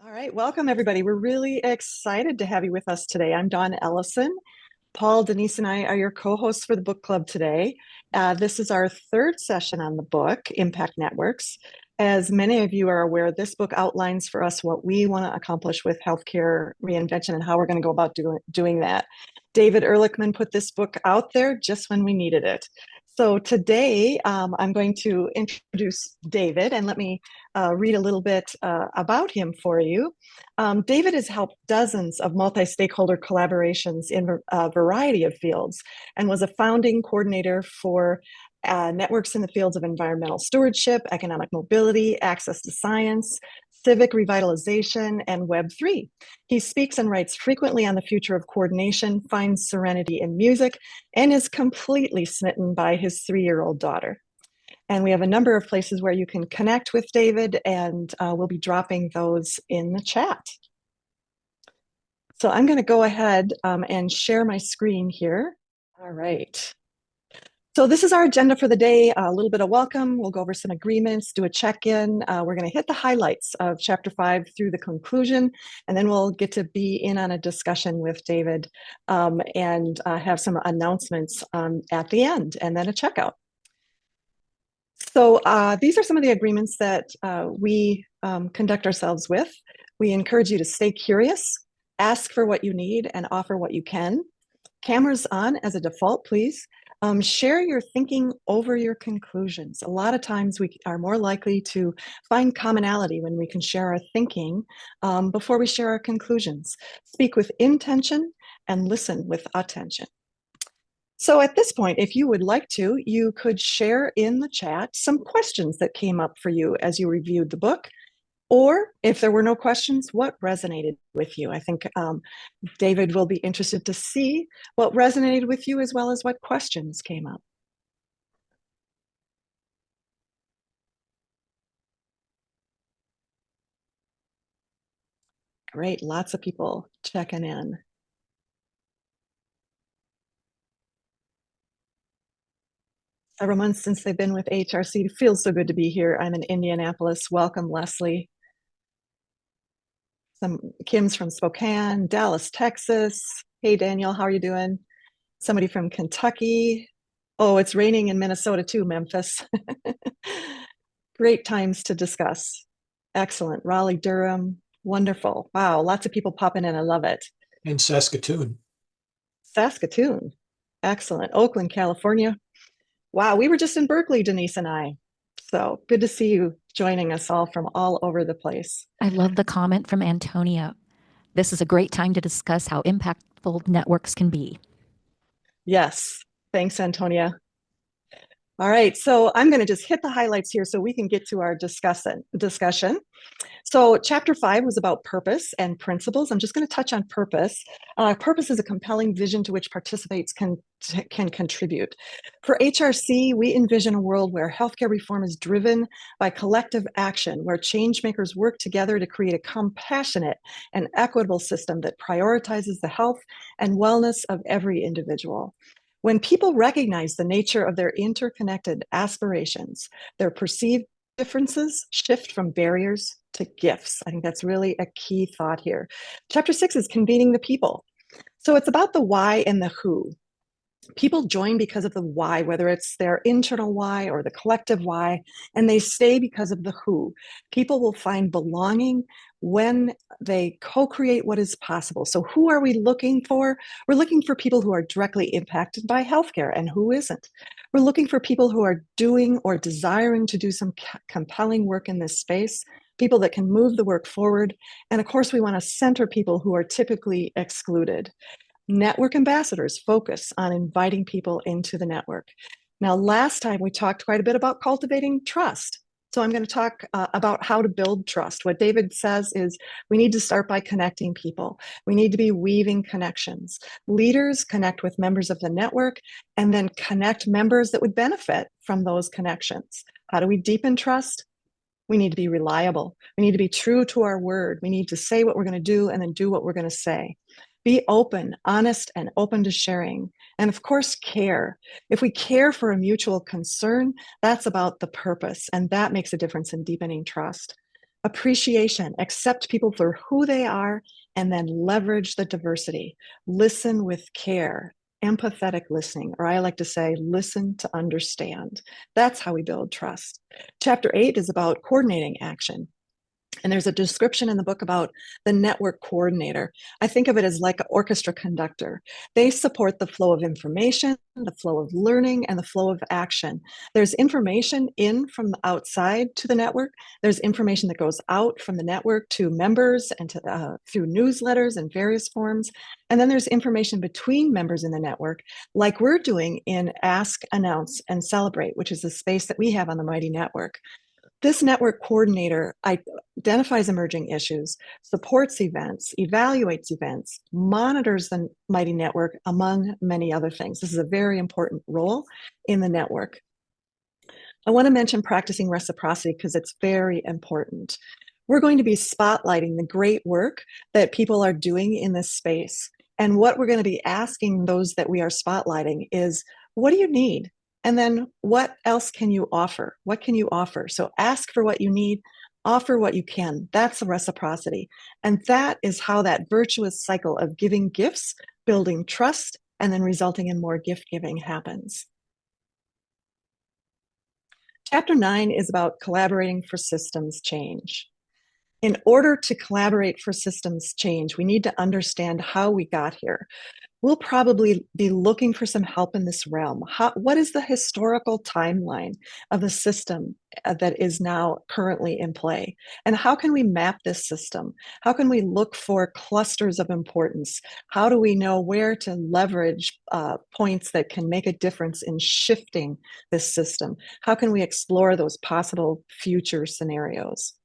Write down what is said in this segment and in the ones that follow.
All right, welcome everybody. We're really excited to have you with us today. I'm Dawn Ellison. Paul, Denise, and I are your co-hosts for the book club today. This is our third session on the book, Impact Networks. As many of you are aware, this book outlines for us what we want to accomplish with healthcare reinvention and how we're going to go about doing that. David Ehrlichman put this book out there just when we needed it. So today, I'm going to introduce David, and let me read a little bit about him for you. David has helped dozens of multi-stakeholder collaborations in a variety of fields and was a founding coordinator for networks in the fields of environmental stewardship, economic mobility, access to science, civic revitalization, and Web3. He speaks and writes frequently on the future of coordination, finds serenity in music, and is completely smitten by his 3-year-old daughter. And we have a number of places where you can connect with David, and we'll be dropping those in the chat. So I'm going to go ahead and share my screen here. All right. So this is our agenda for the day, a little bit of welcome. We'll go over some agreements, do a check-in. We're going to hit the highlights of Chapter 5 through the conclusion, and then we'll get to be in on a discussion with David and have some announcements at the end, and then a checkout. So these are some of the agreements that we conduct ourselves with. We encourage you to stay curious, ask for what you need, and offer what you can. Cameras on as a default, please. Share your thinking over your conclusions. A lot of times we are more likely to find commonality when we can share our thinking before we share our conclusions. Speak with intention and listen with attention. So at this point, if you would like to, you could share in the chat some questions that came up for you as you reviewed the book. Or if there were no questions, what resonated with you? I think David will be interested to see what resonated with you as well as what questions came up. Great, lots of people checking in. Several months since they've been with HRC. It feels so good to be here. I'm in Indianapolis. Welcome, Leslie. Kim's from Spokane, Dallas, Texas. Hey, Daniel, how are you doing? Somebody from Kentucky. Oh, it's raining in Minnesota too, Memphis. Great times to discuss. Excellent. Raleigh, Durham. Wonderful. Wow, lots of people popping in. I love it. In Saskatoon. Saskatoon. Excellent. Oakland, California. Wow, we were just in Berkeley, Denise and I. So good to see you joining us all from all over the place. I love the comment from Antonia. This is a great time to discuss how impactful networks can be. Yes. Thanks, Antonia. All right, so I'm going to just hit the highlights here so we can get to our discussion. So chapter 5 was about purpose and principles. I'm just going to touch on purpose. Purpose is a compelling vision to which participants can contribute. For HRC, we envision a world where healthcare reform is driven by collective action, where change makers work together to create a compassionate and equitable system that prioritizes the health and wellness of every individual. When people recognize the nature of their interconnected aspirations, their perceived differences shift from barriers to gifts. I think that's really a key thought here. Chapter 6 is convening the people. So it's about the why and the who. People join because of the why, whether it's their internal why or the collective why, and they stay because of the who. People will find belonging when they co-create what is possible. So who are we looking for? We're looking for people who are directly impacted by healthcare, and who isn't. We're looking for people who are doing or desiring to do some compelling work in this space, people that can move the work forward. And of course, we want to center people who are typically excluded. Network ambassadors focus on inviting people into the network. Now, last time we talked quite a bit about cultivating trust. So I'm going to talk about how to build trust. What David says is we need to start by connecting people. We need to be weaving connections. Leaders connect with members of the network and then connect members that would benefit from those connections. How do we deepen trust? We need to be reliable. We need to be true to our word. We need to say what we're going to do and then do what we're going to say. Be open, honest, and open to sharing. And of course, care. If we care for a mutual concern, that's about the purpose, and that makes a difference in deepening trust. Appreciation, accept people for who they are and then leverage the diversity. Listen with care, empathetic listening, or I like to say, listen to understand. That's how we build trust. Chapter 8 is about coordinating action. And there's a description in the book about the network coordinator. I think of it as like an orchestra conductor. They support the flow of information, the flow of learning, and the flow of action. There's information in from the outside to the network. There's information that goes out from the network to members and to, through newsletters and various forms. And then there's information between members in the network, like we're doing in Ask, Announce, and Celebrate, which is the space that we have on the Mighty Network. This network coordinator identifies emerging issues, supports events, evaluates events, monitors the Mighty Network, among many other things. This is a very important role in the network. I want to mention practicing reciprocity because it's very important. We're going to be spotlighting the great work that people are doing in this space. And what we're going to be asking those that we are spotlighting is, what do you need? And then what else can you offer? What can you offer? So ask for what you need, offer what you can. That's the reciprocity. And that is how that virtuous cycle of giving gifts, building trust, and then resulting in more gift giving happens. Chapter 9 is about collaborating for systems change. In order to collaborate for systems change, we need to understand how we got here. We'll probably be looking for some help in this realm. What is the historical timeline of the system that is now currently in play? And how can we map this system? How can we look for clusters of importance? How do we know where to leverage points that can make a difference in shifting this system? How can we explore those possible future scenarios?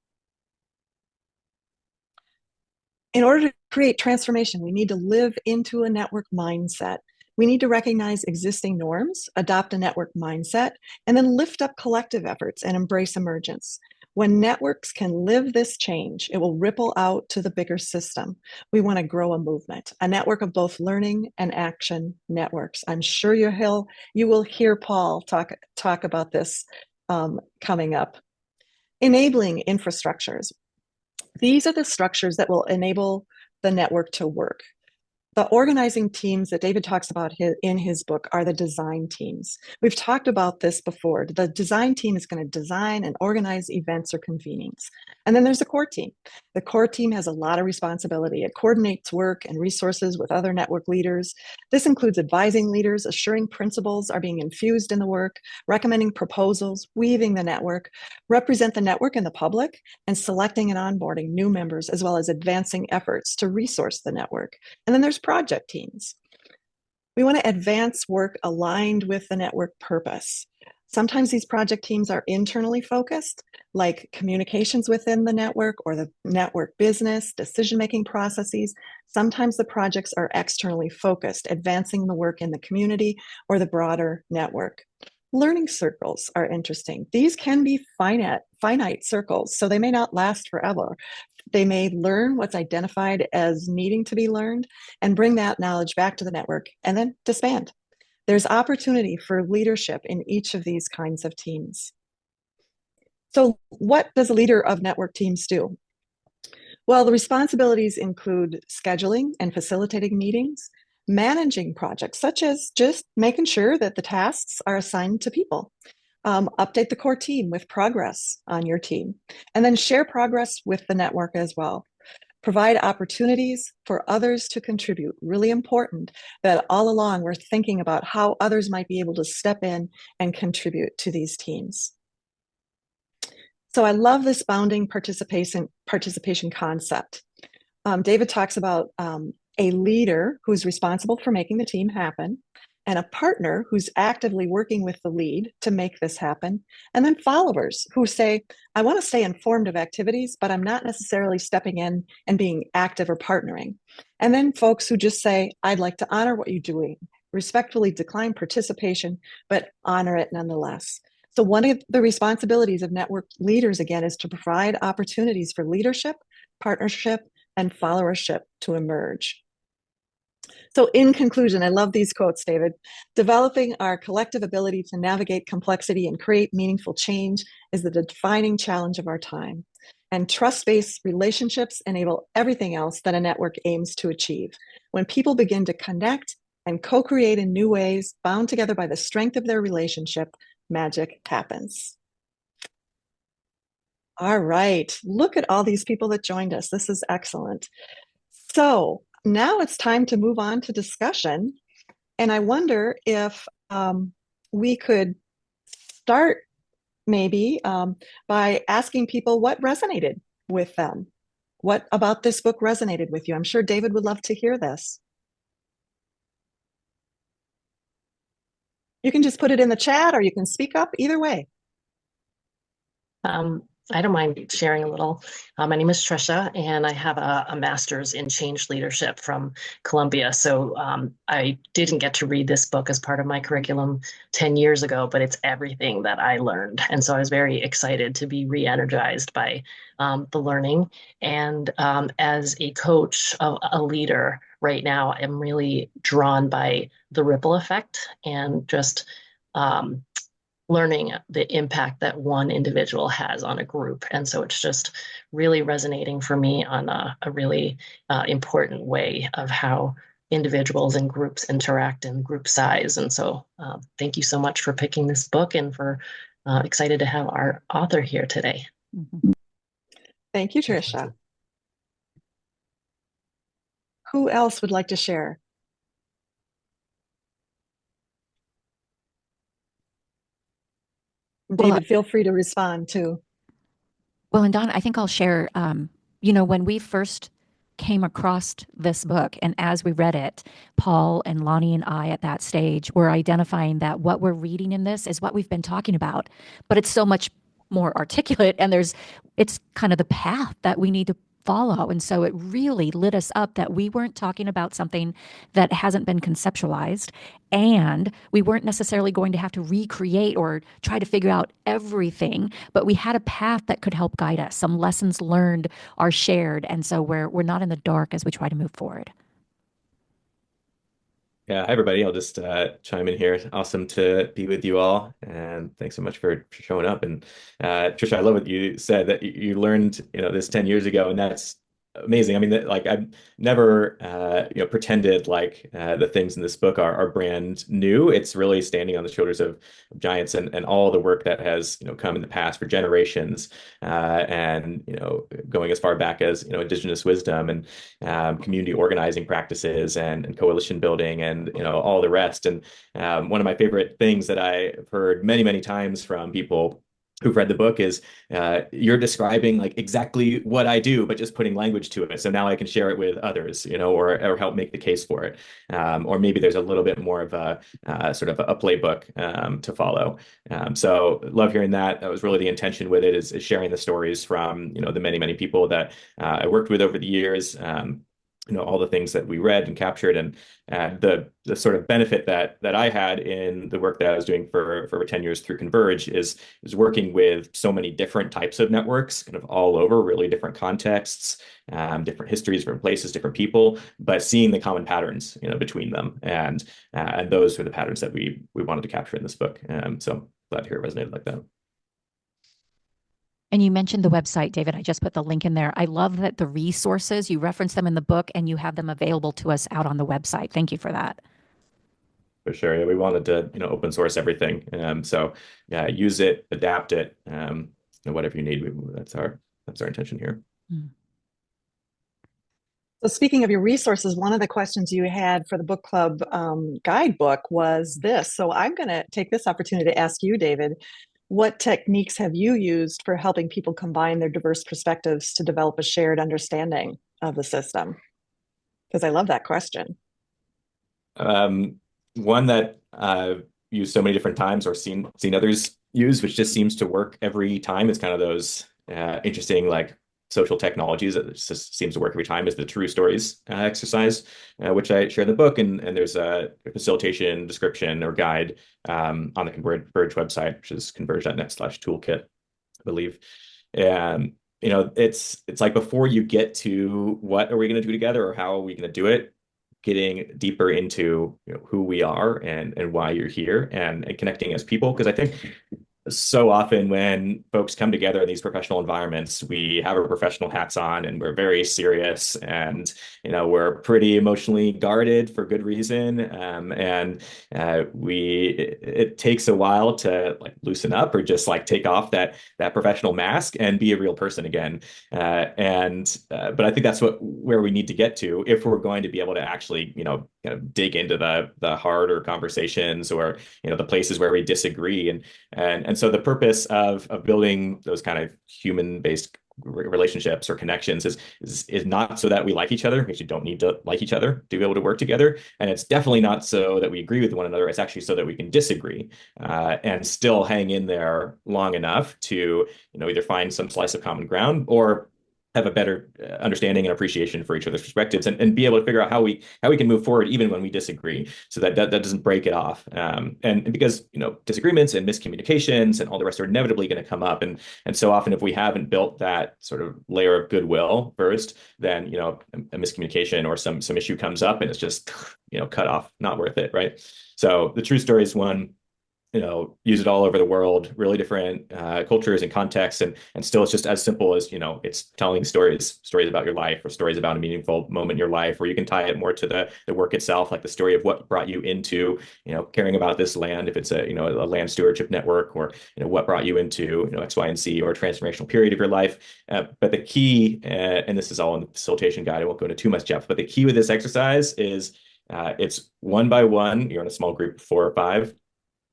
In order to create transformation, we need to live into a network mindset. We need to recognize existing norms, adopt a network mindset, and then lift up collective efforts and embrace emergence. When networks can live this change, it will ripple out to the bigger system. We want to grow a movement, a network of both learning and action networks. I'm sure you will hear Paul talk about this coming up. Enabling infrastructures. These are the structures that will enable the network to work. The organizing teams that David talks about in his book are the design teams. We've talked about this before. The design team is going to design and organize events or convenings. And then there's a core team. The core team has a lot of responsibility. It coordinates work and resources with other network leaders. This includes advising leaders, assuring principles are being infused in the work, recommending proposals, weaving the network, represent the network and the public, and selecting and onboarding new members, as well as advancing efforts to resource the network. And then there's project teams. We want to advance work aligned with the network purpose. Sometimes these project teams are internally focused, like communications within the network or the network business, decision-making processes. Sometimes the projects are externally focused, advancing the work in the community or the broader network. Learning circles are interesting. These can be finite circles, so they may not last forever. They may learn what's identified as needing to be learned and bring that knowledge back to the network and then disband. There's opportunity for leadership in each of these kinds of teams. So what does a leader of network teams do? Well, the responsibilities include scheduling and facilitating meetings, managing projects, such as just making sure that the tasks are assigned to people. Update the core team with progress on your team, and then share progress with the network as well. Provide opportunities for others to contribute. Really important that all along we're thinking about how others might be able to step in and contribute to these teams. So I love this bounding participation concept. David talks about a leader who's responsible for making the team happen, and a partner who's actively working with the lead to make this happen, and then followers who say, I want to stay informed of activities, but I'm not necessarily stepping in and being active or partnering. And then folks who just say, I'd like to honor what you're doing, respectfully decline participation, but honor it nonetheless. So one of the responsibilities of network leaders, again, is to provide opportunities for leadership, partnership, and followership to emerge. So, in conclusion, I love these quotes, David. Developing our collective ability to navigate complexity and create meaningful change is the defining challenge of our time. And trust based relationships enable everything else that a network aims to achieve. When people begin to connect and co create in new ways, bound together by the strength of their relationship, magic happens. All right. Look at all these people that joined us. This is excellent. So now it's time to move on to discussion. And I wonder if we could start maybe by asking people what resonated with them. What about this book resonated with you? I'm sure David would love to hear this. You can just put it in the chat or you can speak up either way. I don't mind sharing a little. My name is Trisha, and I have a master's in change leadership from Columbia. So I didn't get to read this book as part of my curriculum 10 years ago, but it's everything that I learned. And so I was very excited to be re-energized by the learning. And as a coach, a leader right now, I'm really drawn by the ripple effect and just learning the impact that one individual has on a group. And so it's just really resonating for me on a really important way of how individuals and groups interact in group size. And so thank you so much for picking this book and for excited to have our author here today. Thank you, Trisha. Who else would like to share? David, feel free to respond too. Well, and Don, I think I'll share, when we first came across this book and as we read it, Paul and Lonnie and I at that stage were identifying that what we're reading in this is what we've been talking about, but it's so much more articulate and it's kind of the path that we need to follow. And so it really lit us up that we weren't talking about something that hasn't been conceptualized, and we weren't necessarily going to have to recreate or try to figure out everything, but we had a path that could help guide us. Some lessons learned are shared, and so we're not in the dark as we try to move forward. Yeah, hi everybody. I'll just chime in here. Awesome to be with you all, and thanks so much for showing up. And Trisha, I love what you said that you learned, this 10 years ago, and that's amazing. I mean, like I've never, pretended like the things in this book are brand new. It's really standing on the shoulders of giants and all the work that has, come in the past for generations, and going as far back as indigenous wisdom and community organizing practices and coalition building and all the rest. And one of my favorite things that I've heard many, many times from people who've read the book is you're describing like exactly what I do, but just putting language to it. So now I can share it with others, or help make the case for it. Or maybe there's a little bit more of a sort of a playbook to follow. So love hearing that. That was really the intention with it, is sharing the stories from, the many, many people that I worked with over the years. All the things that we read and captured, and the sort of benefit that I had in the work that I was doing for over 10 years through Converge is working with so many different types of networks, kind of all over, really different contexts, different histories, different places, different people, but seeing the common patterns, between them, and those were the patterns that we wanted to capture in this book. So glad to hear it resonated like that. And you mentioned the website, David. I just put the link in there. I love that the resources, you reference them in the book and you have them available to us out on the website. Thank you for that. For sure. Yeah, we wanted to, open source everything. So yeah, use it, adapt it, whatever you need. That's our intention here. So speaking of your resources, one of the questions you had for the book club guidebook was this. So I'm going to take this opportunity to ask you, David, what techniques have you used for helping people combine their diverse perspectives to develop a shared understanding of the system? Because I love that question. One that I've used so many different times or seen others use, which just seems to work every time, is kind of those interesting like social technologies that just seems to work every time, is the True Stories exercise, which I share in the book. And there's a facilitation description or guide on the Converge website, which is converge.net/toolkit, I believe. And, it's like before you get to what are we going to do together or how are we going to do it, getting deeper into who we are and why you're here and connecting as people. Because I think so often when folks come together in these professional environments, we have our professional hats on and we're very serious and we're pretty emotionally guarded for good reason. And it takes a while to like loosen up or just like take off that professional mask and be a real person again. But I think that's where we need to get to if we're going to be able to actually kind of dig into the harder conversations or the places where we disagree. And so the purpose of building those kind of human-based relationships or connections is not so that we like each other, because you don't need to like each other to be able to work together. And it's definitely not so that we agree with one another. It's actually so that we can disagree and still hang in there long enough to either find some slice of common ground or have a better understanding and appreciation for each other's perspectives and be able to figure out how we can move forward even when we disagree, so that doesn't break it off. And because disagreements and miscommunications and all the rest are inevitably going to come up, and so often if we haven't built that sort of layer of goodwill first, then a miscommunication or some issue comes up and it's just cut off, not worth it, right? So the true story is one. Use it all over the world, really different cultures and contexts, and still it's just as simple as it's telling stories about your life or stories about a meaningful moment in your life, or you can tie it more to the work itself, like the story of what brought you into caring about this land, if it's a land stewardship network, or what brought you into X, Y, and Z, or a transformational period of your life. But the key, and this is all in the facilitation guide, I won't go into too much depth, but the key with this exercise is it's one by one. You're in a small group of 4 or 5.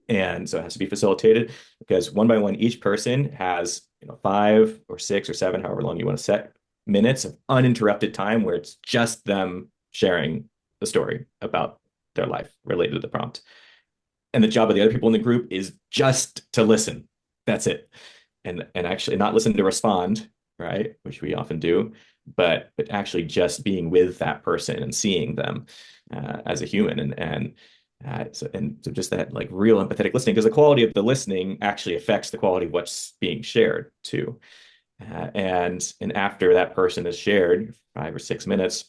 And so it has to be facilitated, because one by one, each person has 5 or 6 or 7, however long you want to set, minutes of uninterrupted time where it's just them sharing the story about their life related to the prompt. And the job of the other people in the group is just to listen. That's it. And actually not listen to respond, right? Which we often do, but actually just being with that person and seeing them as a human so just that like real empathetic listening, because the quality of the listening actually affects the quality of what's being shared too. And after that person has shared 5 or 6 minutes,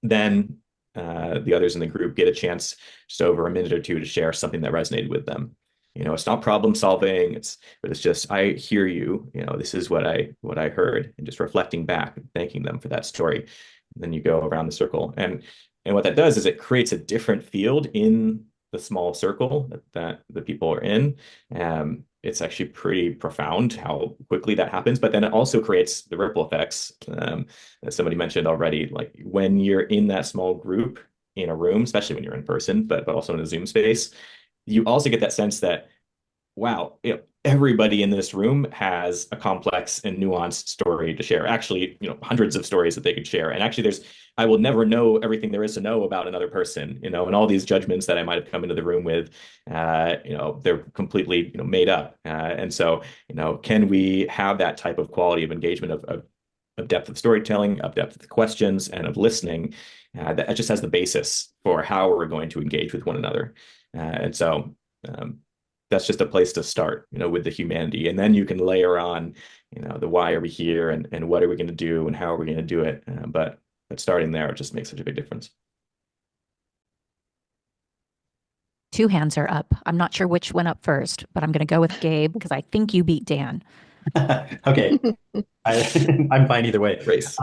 then the others in the group get a chance just over a minute or two to share something that resonated with them. It's not problem solving, but it's just, I hear you, this is what I heard, and just reflecting back and thanking them for that story. And then you go around the circle. And what that does is it creates a different field in the small circle that the people are in. It's actually pretty profound how quickly that happens, but then it also creates the ripple effects, as somebody mentioned already. Like when you're in that small group in a room, especially when you're in person, but also in a Zoom space, you also get that sense that, wow, everybody in this room has a complex and nuanced story to share. Actually, hundreds of stories that they could share. And actually, I will never know everything there is to know about another person, and all these judgments that I might have come into the room with, they're completely, made up. And so, can we have that type of quality of engagement of depth of storytelling, of depth of questions, and of listening that just has the basis for how we're going to engage with one another. And so, that's just a place to start, with the humanity. And then you can layer on, the why are we here and what are we going to do and how are we going to do it. But starting there just makes such a big difference. 2 hands are up. I'm not sure which went up first, but I'm going to go with Gabe because I think you beat Dan. Okay. I'm fine either way. Race.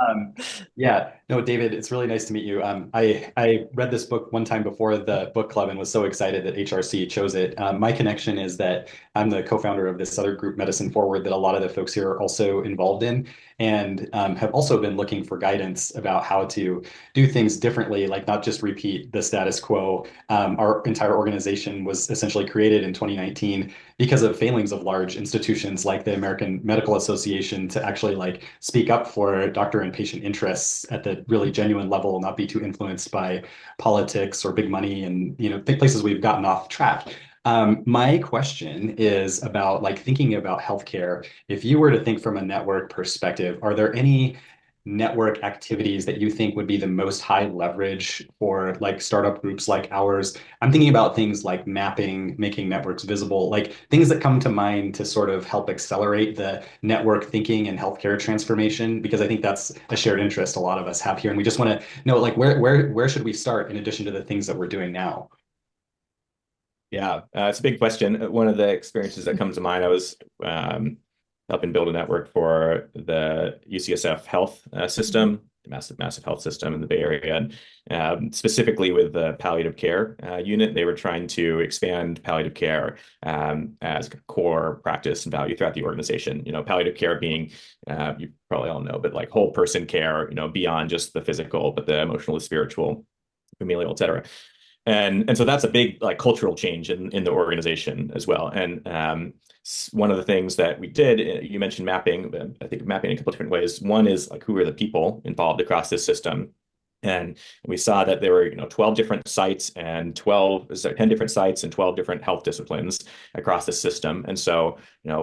Yeah, no, David, it's really nice to meet you. I read this book one time before the book club and was so excited that HRC chose it. My connection is that I'm the co-founder of this other group, Medicine Forward, that a lot of the folks here are also involved in, and have also been looking for guidance about how to do things differently, like not just repeat the status quo. Our entire organization was essentially created in 2019 because of failings of large institutions like the American Medical Association to actually like speak up for doctor and patient interests at the really genuine level, not be too influenced by politics or big money and places we've gotten off track. My question is about like thinking about healthcare. If you were to think from a network perspective, are there any network activities that you think would be the most high leverage for like startup groups like ours? I'm thinking about things like mapping, making networks visible, like things that come to mind to sort of help accelerate the network thinking and healthcare transformation, because I think that's a shared interest a lot of us have here. And we just want to know, like, where should we start in addition to the things that we're doing now? Yeah, it's a big question. One of the experiences that comes to mind, I was helping build a network for the UCSF health system, massive health system in the Bay Area, and specifically with the palliative care unit. They were trying to expand palliative care as a core practice and value throughout the organization. You know, palliative care being, you probably all know, but like whole person care, you know, beyond just the physical, but the emotional, the spiritual, familial, et cetera. And so that's a big like cultural change in the organization as well. And one of the things that we did, you mentioned mapping. I think mapping in a couple different ways. One is like, who are the people involved across this system? And we saw that there were, 12 different sites and 10 different sites and 12 different health disciplines across the system. And so,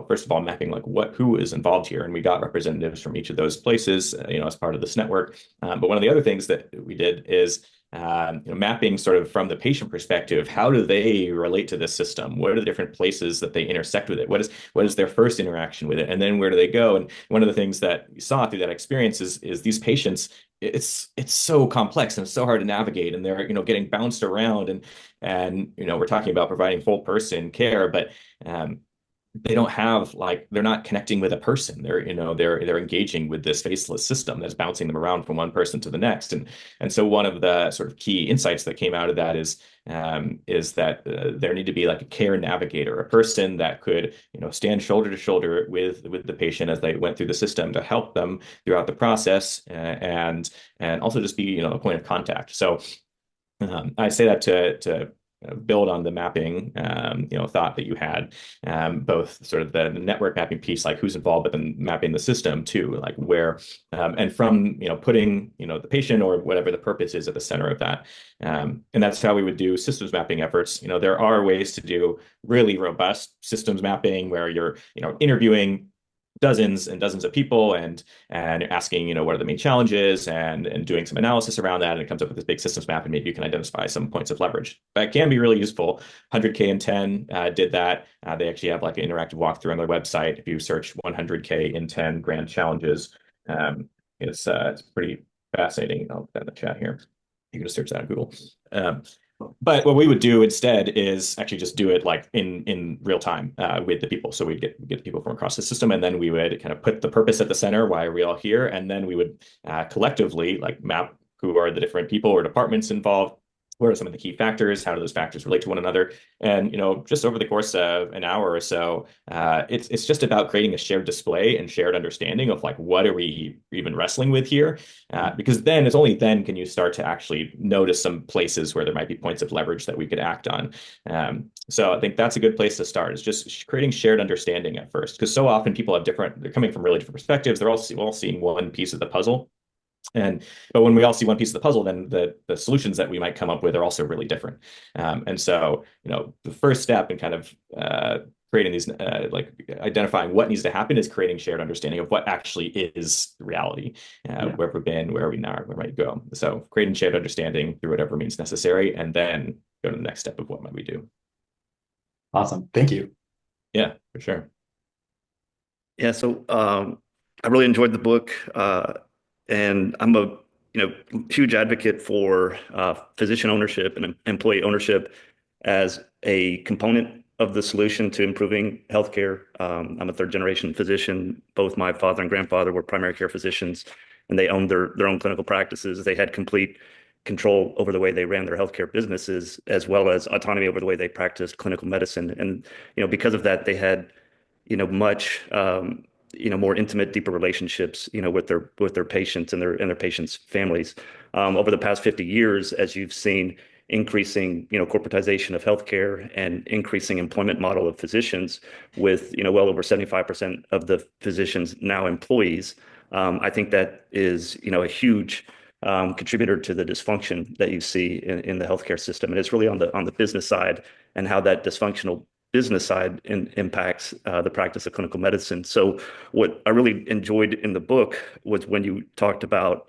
first of all, mapping like who is involved here. And we got representatives from each of those places, as part of this network. But one of the other things that we did is mapping sort of from the patient perspective. How do they relate to this system? What are the different places that they intersect with it? What is their first interaction with it? And then where do they go? And one of the things that we saw through that experience is these patients, it's so complex and so hard to navigate, and they're getting bounced around, and we're talking about providing whole person care, but they don't have they're not connecting with a person. They're engaging with this faceless system that's bouncing them around from one person to the next. And so one of the sort of key insights that came out of that is that there need to be like a care navigator, a person that could stand shoulder to shoulder with the patient as they went through the system to help them throughout the process, and also just be a point of contact. So I say that to build on the mapping, thought that you had, both sort of the network mapping piece, like who's involved, but then mapping the system too, like where, and from, putting, the patient or whatever the purpose is at the center of that. And that's how we would do systems mapping efforts. There are ways to do really robust systems mapping where you're, interviewing dozens and dozens of people and asking, what are the main challenges, and doing some analysis around that, and it comes up with this big systems map, and maybe you can identify some points of leverage. That can be really useful. 100K in 10 did that. They actually have like an interactive walkthrough on their website. If you search 100K in 10 grand challenges, it's pretty fascinating. I'll put that in the chat here. You can just search that on Google. But what we would do instead is actually just do it like in real time with the people. So we'd get the people from across the system, and then we would kind of put the purpose at the center. Why are we all here? And then we would collectively like map who are the different people or departments involved. What are some of the key factors? How do those factors relate to one another? And just over the course of an hour or so, it's just about creating a shared display and shared understanding of like, what are we even wrestling with here? Because then it's only then can you start to actually notice some places where there might be points of leverage that we could act on. So I think that's a good place to start, is just creating shared understanding at first, because so often people they're coming from really different perspectives. They're all seeing one piece of the puzzle. But when we all see one piece of the puzzle, then the solutions that we might come up with are also really different. And so, the first step in kind of creating these, like identifying what needs to happen, is creating shared understanding of what actually is reality, where we've been, where we now, where we might go. So creating shared understanding through whatever means necessary, and then go to the next step of what might we do. Awesome. Thank you. Yeah, for sure. Yeah. So I really enjoyed the book. And I'm a huge advocate for physician ownership and employee ownership as a component of the solution to improving healthcare. I'm a third generation physician. Both my father and grandfather were primary care physicians, and they owned their own clinical practices. They had complete control over the way they ran their healthcare businesses, as well as autonomy over the way they practiced clinical medicine. And because of that, they had much more intimate, deeper relationships, with their patients and their patients' families. Over the past 50 years, as you've seen, increasing, corporatization of healthcare and increasing employment model of physicians, with well over 75% of the physicians now employees. I think that is a huge contributor to the dysfunction that you see in the healthcare system, and it's really on the business side, and how that dysfunctional business side impacts the practice of clinical medicine. So what I really enjoyed in the book was when you talked about,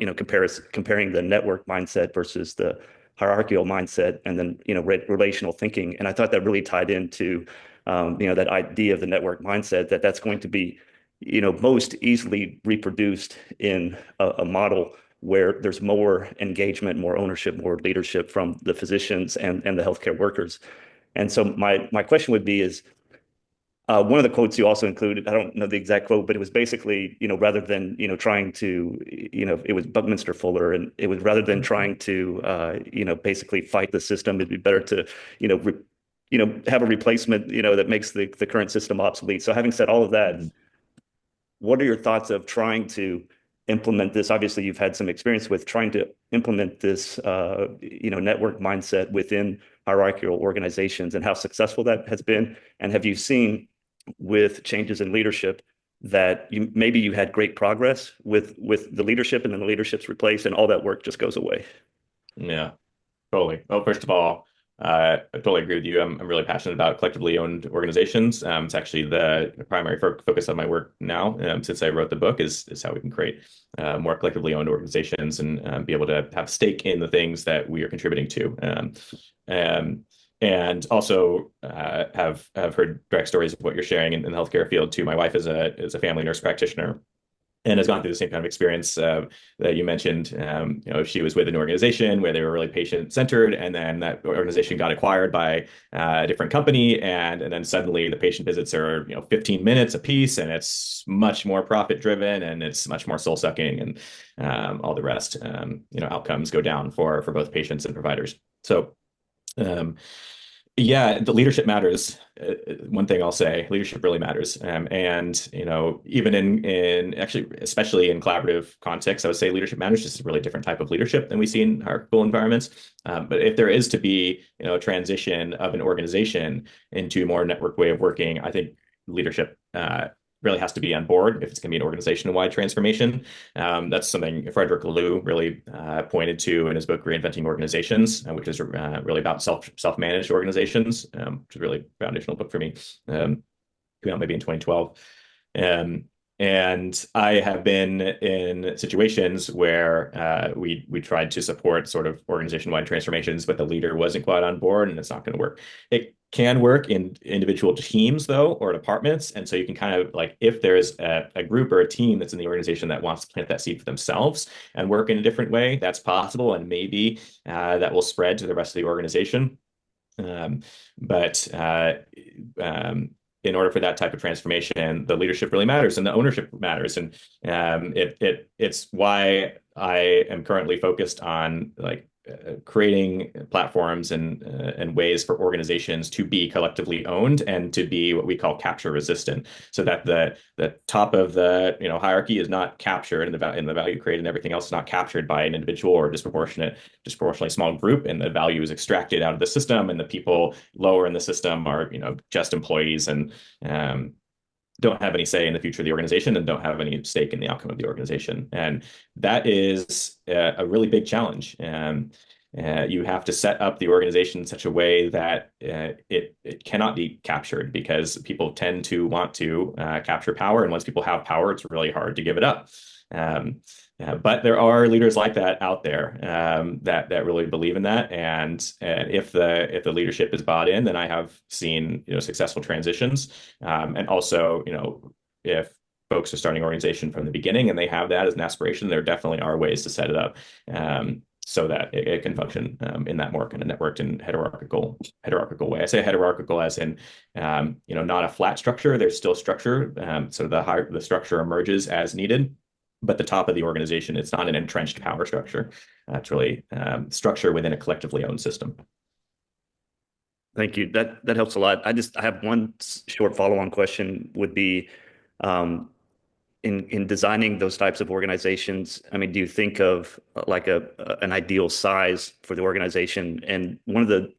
comparing the network mindset versus the hierarchical mindset, and then, relational thinking. And I thought that really tied into, that idea of the network mindset, that's going to be, most easily reproduced in a model where there's more engagement, more ownership, more leadership from the physicians and the healthcare workers. And so my question would be is, one of the quotes you also included, I don't know the exact quote, but it was basically, rather than, trying to, it was Buckminster Fuller, and it was rather than trying to, basically fight the system, it'd be better to, have a replacement, that makes the current system obsolete. So having said all of that, what are your thoughts of trying to implement this? Obviously, you've had some experience with trying to implement this, network mindset within hierarchical organizations, and how successful that has been. And have you seen with changes in leadership that you had great progress with the leadership, and then the leadership's replaced and all that work just goes away? Yeah, totally. Well, first of all, I totally agree with you. I'm really passionate about collectively owned organizations. It's actually the primary focus of my work now, since I wrote the book, is how we can create more collectively owned organizations, and be able to have stake in the things that we are contributing to. And also have heard direct stories of what you're sharing in the healthcare field too. My wife is a family nurse practitioner, and has gone through the same kind of experience that you mentioned. She was with an organization where they were really patient-centered, and then that organization got acquired by a different company, and then suddenly the patient visits are 15 minutes a piece, and it's much more profit-driven, and it's much more soul-sucking, and all the rest. Outcomes go down for both patients and providers. So. Yeah, the leadership matters. One thing I'll say, leadership really matters. And even in actually, especially in collaborative contexts, I would say leadership matters. Just a really different type of leadership than we see in hierarchical environments. But if there is to be, a transition of an organization into a more network way of working, I think leadership really has to be on board if it's going to be an organization-wide transformation. That's something Frederick Laloux really pointed to in his book, Reinventing Organizations, which is really about self-managed organizations, which is a really foundational book for me. Came out maybe in 2012. And I have been in situations where we tried to support sort of organization-wide transformations, but the leader wasn't quite on board, and it's not going to work. It can work in individual teams, though, or departments. And so you can kind of, like, if there's a group or a team that's in the organization that wants to plant that seed for themselves and work in a different way, that's possible. And maybe that will spread to the rest of the organization. But in order for that type of transformation, the leadership really matters, and the ownership matters. And it's why I am currently focused on creating platforms and ways for organizations to be collectively owned and to be what we call capture resistant, so that the top of the hierarchy is not captured, and the value created and everything else is not captured by an individual or disproportionately small group, and the value is extracted out of the system, and the people lower in the system are just employees and don't have any say in the future of the organization, and don't have any stake in the outcome of the organization. And that is a really big challenge. You have to set up the organization in such a way that it cannot be captured, because people tend to want to capture power. And once people have power, it's really hard to give it up. But there are leaders like that out there that really believe in that. And if the leadership is bought in, then I have seen successful transitions. And also, if folks are starting organization from the beginning and they have that as an aspiration, there definitely are ways to set it up so that it can function in that more kind of networked and hierarchical way. I say hierarchical as in not a flat structure. There's still structure, so the structure emerges as needed. But the top of the organization, it's not an entrenched power structure. It's really structure within a collectively owned system. Thank you. That helps a lot. I have one short follow-on question would be, in designing those types of organizations, I mean, do you think of like an ideal size for the organization? And one of the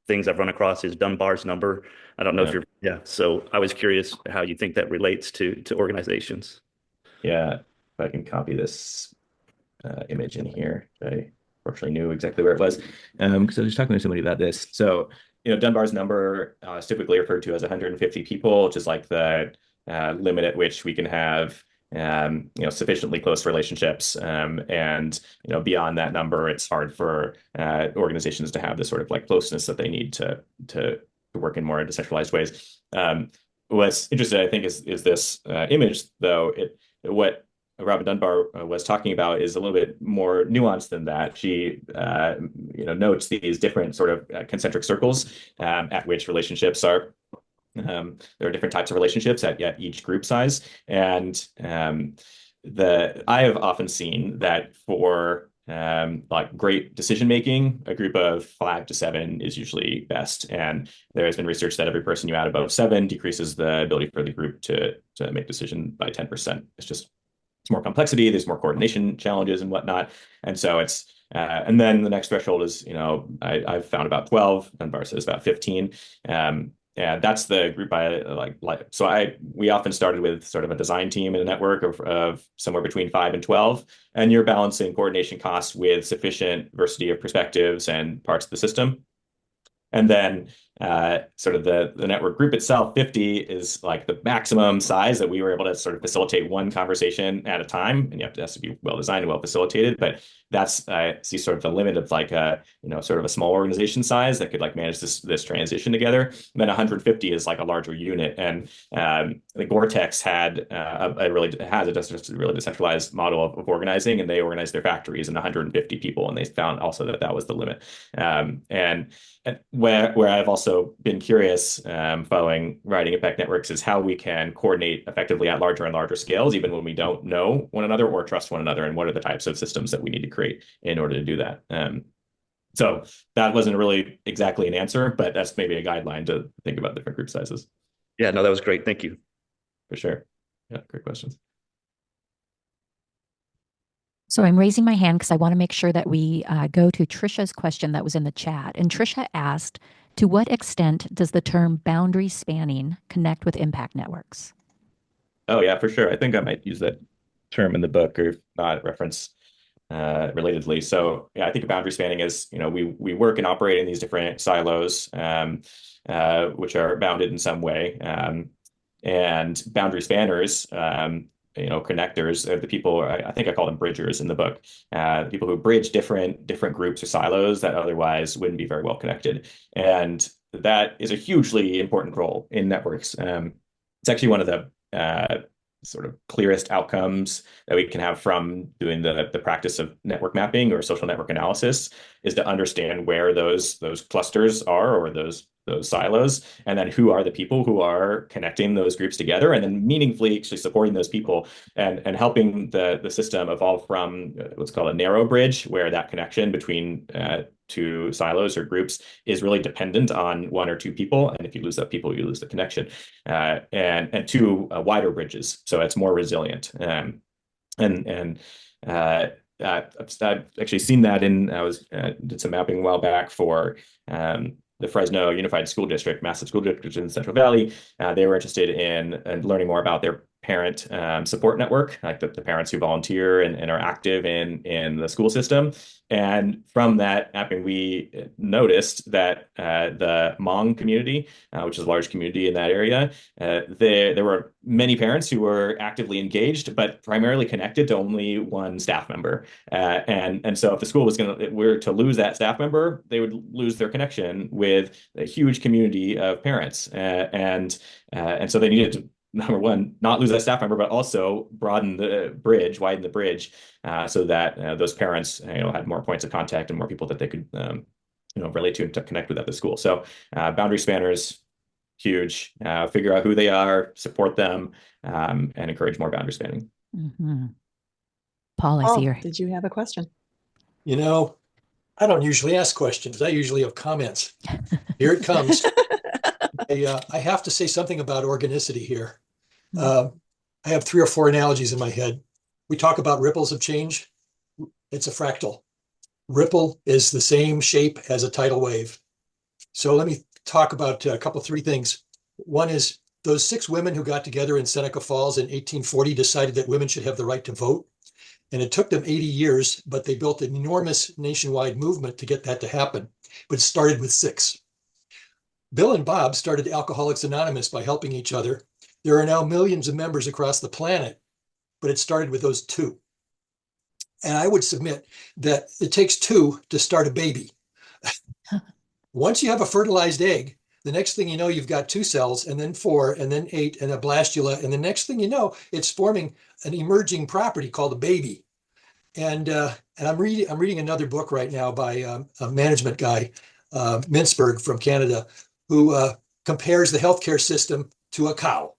things I've run across is Dunbar's number. I don't know if so I was curious how you think that relates to organizations. Yeah, if I can copy this image in here. I fortunately knew exactly where it was because I was talking to somebody about this. So Dunbar's number is typically referred to as 150 people, which is like the limit at which we can have sufficiently close relationships. And beyond that number, it's hard for organizations to have the sort of like closeness that they need to work in more decentralized ways. What's interesting, I think, is this image, though. What Robin Dunbar was talking about is a little bit more nuanced than that. She, notes these different sort of concentric circles at which relationships are. There are different types of relationships at each group size, and I have often seen that for like great decision making, a group of 5 to 7 is usually best. And there has been research that every person you add above 7 decreases the ability for the group to make decision by 10%. It's more complexity. There's more coordination challenges and whatnot. And so and then the next threshold is, I've found about 12. Dunbar says about 15. And that's the group I like. So we often started with sort of a design team and a network of somewhere between 5 and 12, and you're balancing coordination costs with sufficient diversity of perspectives and parts of the system. And then sort of the network group itself, 50 is like the maximum size that we were able to sort of facilitate one conversation at a time. And it has to be well designed and well facilitated. But that's I see sort of the limit of like sort of a small organization size that could like manage this transition together. And then 150 is like a larger unit. And the Gore-Tex had a really decentralized model of organizing, and they organized their factories in 150 people, and they found also that was the limit. And where I've also been curious following writing Impact Networks is how we can coordinate effectively at larger and larger scales, even when we don't know one another or trust one another, and what are the types of systems that we need to create in order to do that. So that wasn't really exactly an answer, but that's maybe a guideline to think about different group sizes. Yeah, no, that was great. Thank you. For sure. Yeah, great questions. So I'm raising my hand because I want to make sure that we go to Trisha's question that was in the chat. And Trisha asked, to what extent does the term boundary spanning connect with impact networks? Oh, yeah, for sure. I think I might use that term in the book, or not reference relatedly. So yeah, I think boundary spanning is, we work and operate in these different silos, which are bounded in some way. And boundary spanners, connectors are the people, I think I call them bridgers in the book, people who bridge different groups or silos that otherwise wouldn't be very well connected. And that is a hugely important role in networks. It's actually one of the sort of clearest outcomes that we can have from doing the practice of network mapping or social network analysis, is to understand where those clusters are, or those silos, and then who are the people who are connecting those groups together, and then meaningfully actually supporting those people and helping the system evolve from what's called a narrow bridge, where that connection between two silos or groups is really dependent on one or two people, and if you lose that people, you lose the connection, and to wider bridges, so it's more resilient. I've actually seen that I did some mapping a while back for the Fresno Unified School District, massive school district in the Central Valley. They were interested in learning more about their parent support network, like the parents who volunteer and are active in the school system. And from that mapping, we noticed that the Hmong community, which is a large community in that area, there were many parents who were actively engaged, but primarily connected to only one staff member. And so if the school were to lose that staff member, they would lose their connection with a huge community of parents. And so they needed to, number one, not lose that staff member, but also widen the bridge, so that those parents, had more points of contact and more people that they could, relate to and to connect with at the school. So boundary spanners, huge. Figure out who they are, support them, and encourage more boundary spanning. Mm-hmm. Paul, I see you. Did you have a question? I don't usually ask questions. I usually have comments. Here it comes. I have to say something about organicity here. I have 3 or 4 analogies in my head. We talk about ripples of change. It's a fractal. Ripple is the same shape as a tidal wave. So let me talk about a couple, 3 things. One is those 6 women who got together in Seneca Falls in 1840 decided that women should have the right to vote. And it took them 80 years, but they built an enormous nationwide movement to get that to happen. But it started with 6. Bill and Bob started Alcoholics Anonymous by helping each other. There are now millions of members across the planet, but it started with those two. And I would submit that it takes two to start a baby. Once you have a fertilized egg, the next thing you know, you've got 2 cells, and then 4, and then 8, and a blastula. And the next thing you know, it's forming an emerging property called a baby. And I'm reading another book right now by a management guy, Mintzberg from Canada, who compares the healthcare system to a cow.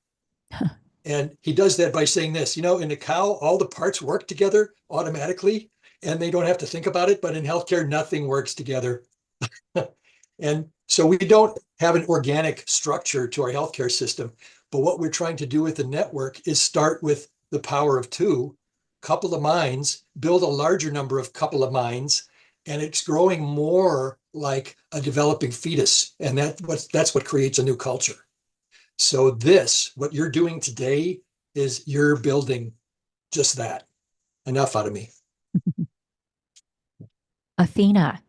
And he does that by saying this, in a cow, all the parts work together automatically and they don't have to think about it. But in healthcare, nothing works together. And so we don't have an organic structure to our healthcare system. But what we're trying to do with the network is start with the power of 2, couple of minds, build a larger number of couple of minds, and it's growing more like a developing fetus. And that's what creates a new culture. So what you're doing today is you're building just that. Enough out of me. Athena.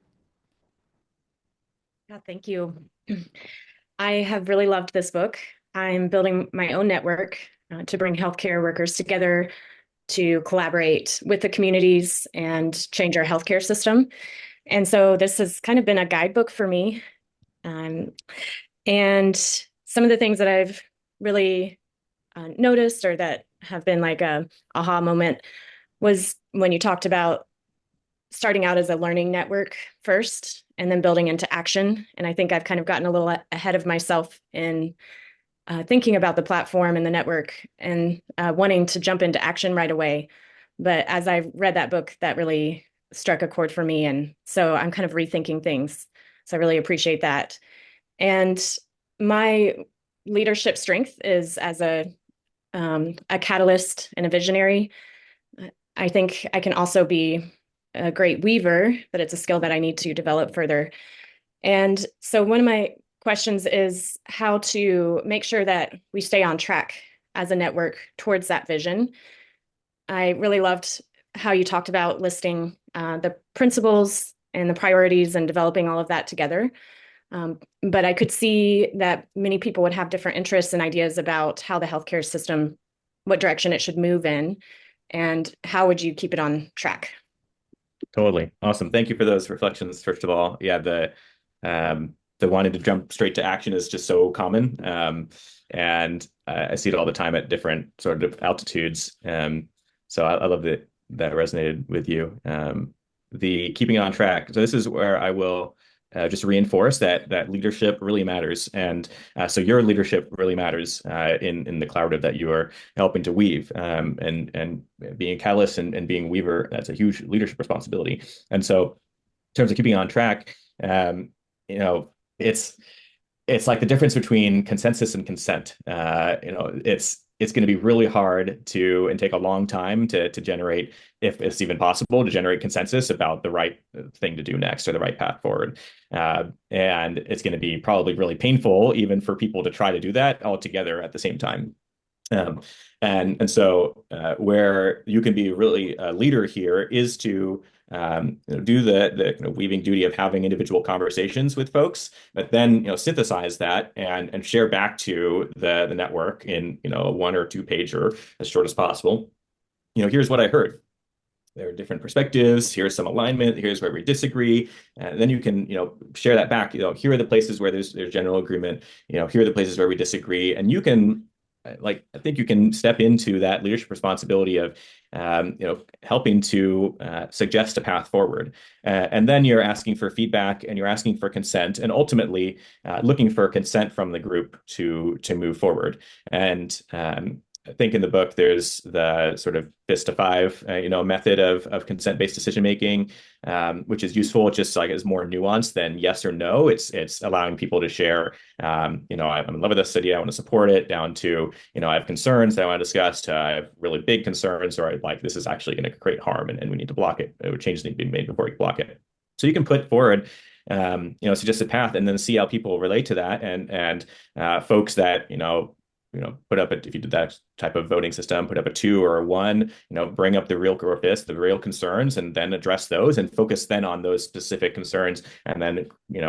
Yeah, thank you. I have really loved this book. I'm building my own network to bring healthcare workers together to collaborate with the communities and change our healthcare system. And so this has kind of been a guidebook for me. And some of the things that I've really noticed or that have been like a aha moment was when you talked about starting out as a learning network first and then building into action. And I think I've kind of gotten a little ahead of myself in thinking about the platform and the network and wanting to jump into action right away. But as I read that book, that really struck a chord for me. And so I'm kind of rethinking things. So I really appreciate that. And my leadership strength is as a catalyst and a visionary. I think I can also be a great weaver, but it's a skill that I need to develop further. And so one of my questions is how to make sure that we stay on track as a network towards that vision. I really loved how you talked about listing the principles and the priorities and developing all of that together. But I could see that many people would have different interests and ideas about how the healthcare system, what direction it should move in, and how would you keep it on track? Totally. Awesome. Thank you for those reflections. First of all, yeah, the wanting to jump straight to action is just so common. And I see it all the time at different sort of altitudes. So I love that resonated with you. The keeping on track. So this is where I will just reinforce that leadership really matters. And so your leadership really matters in the collaborative that you are helping to weave. And being a catalyst and being a weaver, that's a huge leadership responsibility. And so in terms of keeping on track, it's like the difference between consensus and consent. It's going to be really hard and take a long time to generate, if it's even possible, to generate consensus about the right thing to do next or the right path forward. And it's going to be probably really painful even for people to try to do that all together at the same time. And so where you can be really a leader here is to do the kind of weaving duty of having individual conversations with folks, but then synthesize that and share back to the network in a 1 or 2 pager as short as possible. Here's what I heard. There are different perspectives. Here's some alignment. Here's where we disagree. And then you can share that back. Here are the places where there's general agreement. Here are the places where we disagree, and you can. I think you can step into that leadership responsibility of, helping to suggest a path forward. And then you're asking for feedback and you're asking for consent and ultimately looking for consent from the group to move forward. And I think in the book, there's the sort of fist of 5, method of consent-based decision-making, which is useful. It's just like it's more nuanced than yes or no. It's allowing people to share, I'm in love with this idea, I want to support it, down to, I have concerns that I want to discuss, to I have really big concerns, or this is actually going to create harm and we need to block it. Changes need to be made before we block it. So you can put forward suggest a path and then see how people relate to that. And folks that, put up if you did that type of voting system, put up a 2 or a 1, bring up the real core fist, the real concerns, and then address those and focus then on those specific concerns, and then,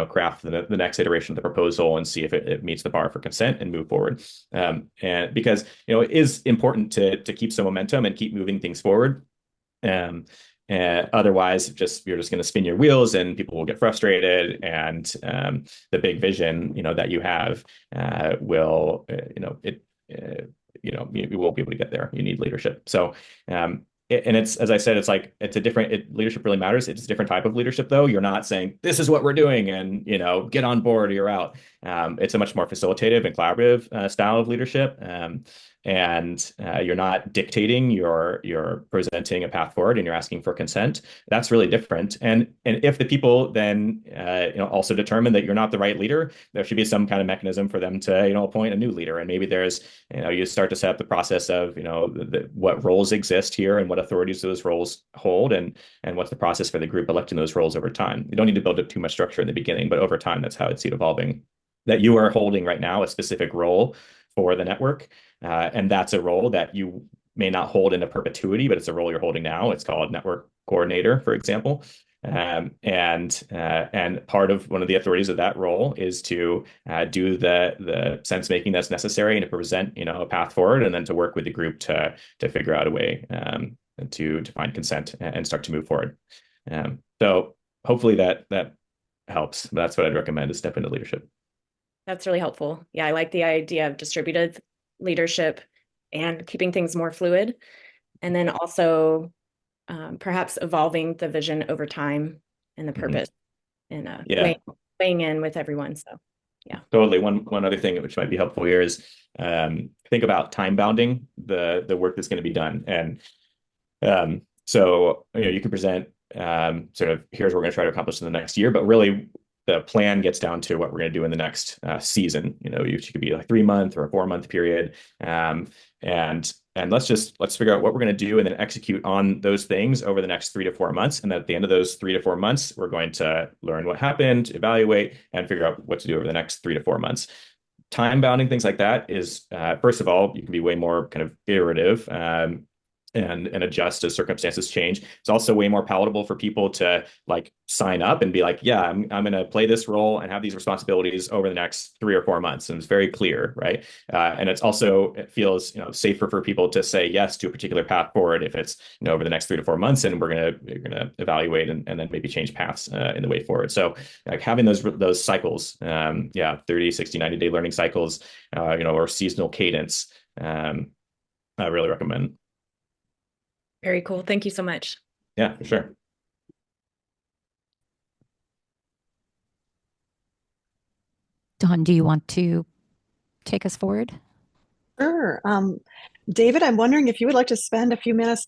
craft the next iteration of the proposal and see if it meets the bar for consent and move forward. And because, it is important to keep some momentum and keep moving things forward. Otherwise, you're just going to spin your wheels and people will get frustrated, and the big vision, that you have will, you won't be able to get there. You need leadership. So, and it's, as I said, it's like, it's a different, leadership really matters. It's a different type of leadership, though. You're not saying, this is what we're doing and, get on board or you're out. It's a much more facilitative and collaborative style of leadership. And you're not dictating, you're presenting a path forward and you're asking for consent. That's really different. And if the people then also determine that you're not the right leader, there should be some kind of mechanism for them to appoint a new leader. And maybe there's you start to set up the process of what roles exist here and what authorities those roles hold, and what's the process for the group electing those roles over time. You don't need to build up too much structure in the beginning, but over time that's how I'd see it evolving. That you are holding right now a specific role for the network. And that's a role that you may not hold into perpetuity, but it's a role you're holding now. It's called network coordinator, for example. And part of one of the authorities of that role is to do the sense making that's necessary and to present, a path forward, and then to work with the group to figure out a way to find consent and start to move forward. So hopefully that helps. That's what I'd recommend, is step into leadership. That's really helpful. Yeah, I like the idea of distributed leadership and keeping things more fluid. And then also perhaps evolving the vision over time and the purpose and weighing in with everyone. So, yeah. Totally. One other thing which might be helpful here is think about time bounding the work that's going to be done. And so, you can present sort of, here's what we're going to try to accomplish in the next year, but really the plan gets down to what we're going to do in the next season. It could be like 3-month or a 4-month period. And let's figure out what we're going to do and then execute on those things over the next 3 to 4 months. And then at the end of those 3 to 4 months, we're going to learn what happened, evaluate, and figure out what to do over the next 3 to 4 months. Time bounding things like that is, first of all, you can be way more kind of iterative, and adjust as circumstances change. It's also way more palatable for people to sign up and be like, yeah, I'm going to play this role and have these responsibilities over the next 3 or 4 months. And it's very clear, right? And it feels safer for people to say yes to a particular path forward if it's over the next 3 to 4 months, and we're gonna evaluate and then maybe change paths in the way forward. So having those cycles, 30, 60, 90-day learning cycles, or seasonal cadence, I really recommend. Very cool. Thank you so much. Yeah, for sure. Dawn, do you want to take us forward? Sure. David, I'm wondering if you would like to spend a few minutes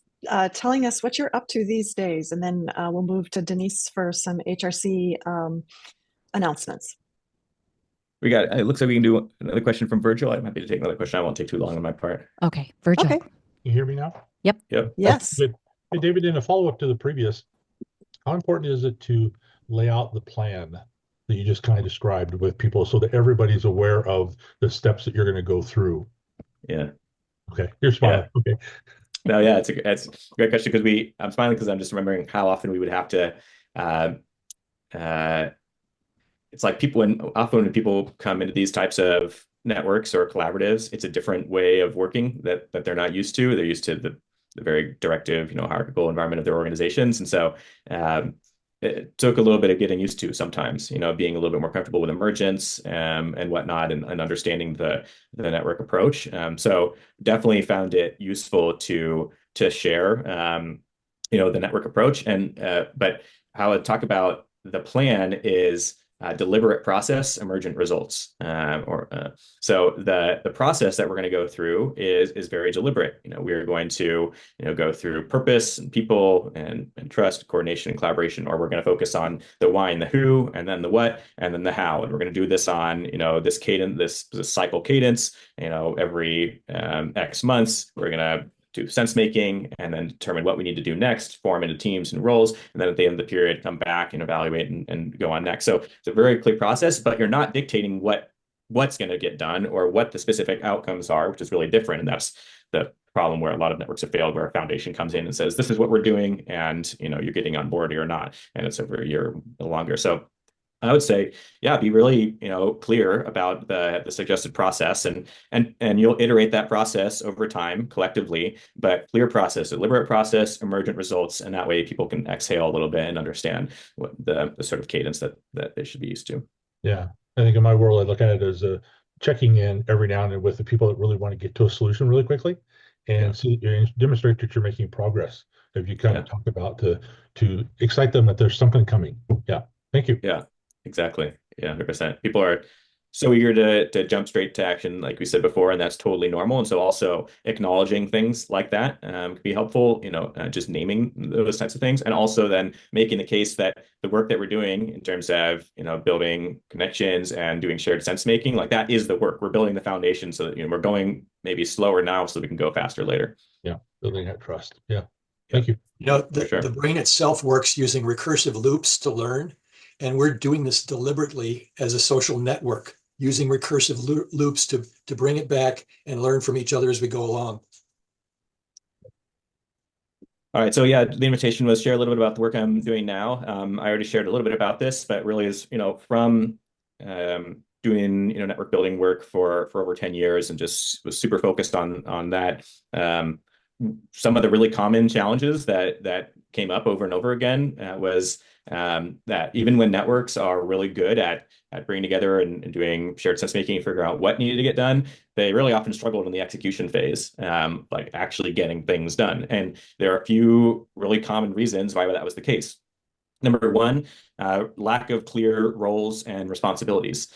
telling us what you're up to these days, and then we'll move to Denise for some HRC announcements. It looks like we can do another question from Virgil. I'm happy to take another question. I won't take too long on my part. Okay, Virgil. Okay. You hear me now? Yep. Yes. Good. Hey, David, in a follow-up to the previous, how important is it to lay out the plan that you just kind of described with people so that everybody's aware of the steps that you're going to go through? Yeah. Okay. You're smiling. Yeah. Okay. No, yeah, it's a great question, because I'm smiling because I'm just remembering how often we would have to, it's like often when people come into these types of networks or collaboratives, it's a different way of working that they're not used to. They're used to the very directive, hierarchical environment of their organizations. And so it took a little bit of getting used to sometimes, being a little bit more comfortable with emergence and whatnot, and understanding the network approach. So definitely found it useful to share, the network approach. But how I talk about the plan is deliberate process, emergent results. So the process that we're going to go through is very deliberate. We are going to go through purpose and people and trust, coordination and collaboration, or we're going to focus on the why and the who, and then the what, and then the how. And we're going to do this on this cadence, this cycle cadence. Every X months, we're going to do sense making and then determine what we need to do next, form into teams and roles, and then at the end of the period, come back and evaluate and go on next. So it's a very clear process, but you're not dictating what what's going to get done or what the specific outcomes are, which is really different. And that's the problem where a lot of networks have failed, where a foundation comes in and says, this is what we're doing, and you're getting on board or not, and it's over a year or longer. So I would say, yeah, be really, clear about the suggested process, and you'll iterate that process over time collectively, but clear process, deliberate process, emergent results, and that way people can exhale a little bit and understand what the sort of cadence that they should be used to. Yeah, I think in my world, I look at it as checking in every now and then with the people that really want to get to a solution really quickly, and see and demonstrate that you're making progress. If you kind of talk about to excite them that there's something coming. Yeah, thank you. Yeah. Exactly. Yeah, 100%. People are so eager to jump straight to action, like we said before, and that's totally normal. And so also acknowledging things like that can be helpful, just naming those types of things, and also then making the case that the work that we're doing in terms of, building connections and doing shared sense making, like that is the work. We're building the foundation so that, we're going maybe slower now so we can go faster later. Yeah, building that trust. Yeah. Thank you. The brain itself works using recursive loops to learn. And we're doing this deliberately as a social network, using recursive loops to bring it back and learn from each other as we go along. All right, so yeah, the invitation was share a little bit about the work I'm doing now. I already shared a little bit about this, but really is, from doing, network building work for over 10 years and just was super focused on that. Some of the really common challenges that came up over and over again was that even when networks are really good at bringing together and doing shared sense making and figure out what needed to get done, they really often struggled in the execution phase, like actually getting things done. And there are a few really common reasons why that was the case. Number one, lack of clear roles and responsibilities.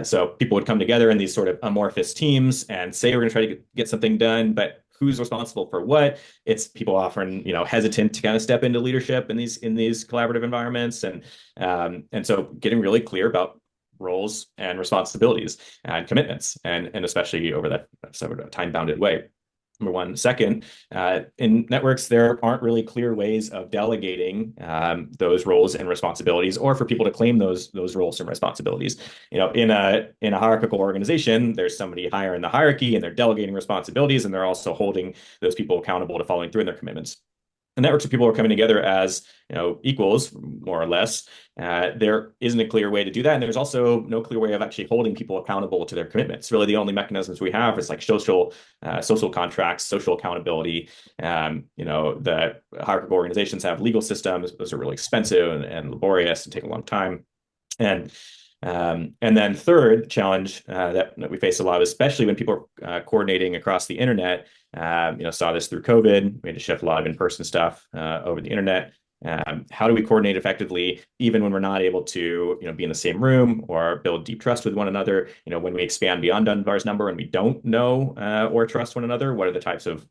So people would come together in these sort of amorphous teams and say, we're going to try to get something done, but who's responsible for what? It's people often, hesitant to kind of step into leadership in these collaborative environments, and so getting really clear about roles and responsibilities and commitments, and especially over that sort of time-bounded way. Number one. Second, in networks, there aren't really clear ways of delegating those roles and responsibilities, or for people to claim those roles and responsibilities. In a hierarchical organization, there's somebody higher in the hierarchy, and they're delegating responsibilities, and they're also holding those people accountable to following through in their commitments. And networks of people are coming together as equals, more or less. There isn't a clear way to do that, and there's also no clear way of actually holding people accountable to their commitments. Really, the only mechanisms we have is like social contracts, social accountability. The hierarchical organizations have legal systems; those are really expensive and laborious and take a long time. And then third challenge that we face a lot, especially when people are coordinating across the internet, saw this through COVID. We had to shift a lot of in-person stuff over the internet. How do we coordinate effectively, even when we're not able to, be in the same room or build deep trust with one another? When we expand beyond Dunbar's number and we don't know or trust one another, what are the types of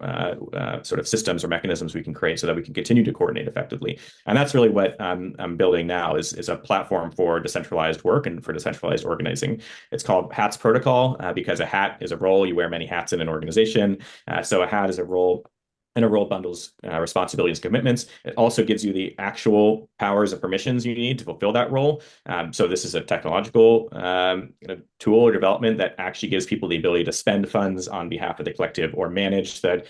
sort of systems or mechanisms we can create so that we can continue to coordinate effectively? And that's really what I'm building now is a platform for decentralized work and for decentralized organizing. It's called HATS Protocol because a hat is a role. You wear many hats in an organization. So a hat is a role, and a role bundles responsibilities and commitments. It also gives you the actual powers and permissions you need to fulfill that role. So this is a technological tool or development that actually gives people the ability to spend funds on behalf of the collective, or manage the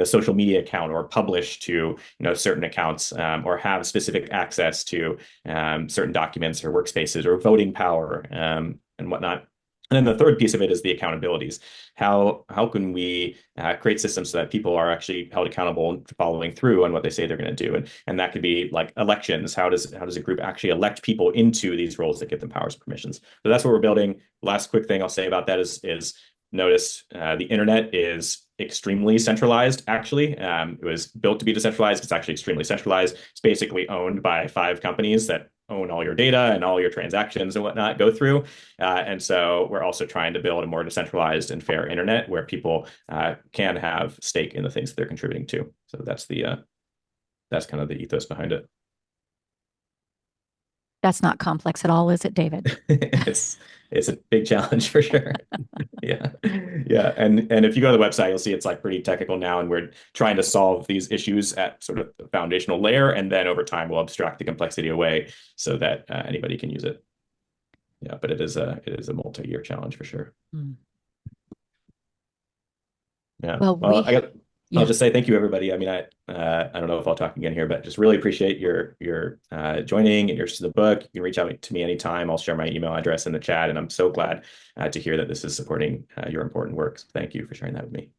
social media account, or publish to certain accounts, or have specific access to certain documents or workspaces, or voting power and whatnot. And then the third piece of it is the accountabilities. How can we create systems so that people are actually held accountable to following through on what they say they're going to do? And that could be like elections. How does a group actually elect people into these roles that give them powers and permissions? So that's what we're building. Last quick thing I'll say about that is notice the internet is extremely centralized, actually. It was built to be decentralized. It's actually extremely centralized. It's basically owned by 5 companies that own all your data and all your transactions and whatnot go through. And so we're also trying to build a more decentralized and fair internet where people can have stake in the things that they're contributing to. So that's kind of the ethos behind it. That's not complex at all, is it, David? It's a big challenge for sure. Yeah. And if you go to the website, you'll see it's like pretty technical now, and we're trying to solve these issues at sort of the foundational layer, and then over time we'll abstract the complexity away so that anybody can use it. Yeah, but it is a multi-year challenge for sure. Mm. Yeah. Well, Well, yeah. I'll just say thank you, everybody. I mean, I don't know if I'll talk again here, but just really appreciate your joining and your interest in the book. You can reach out to me anytime. I'll share my email address in the chat, and I'm so glad to hear that this is supporting your important work. So thank you for sharing that with me.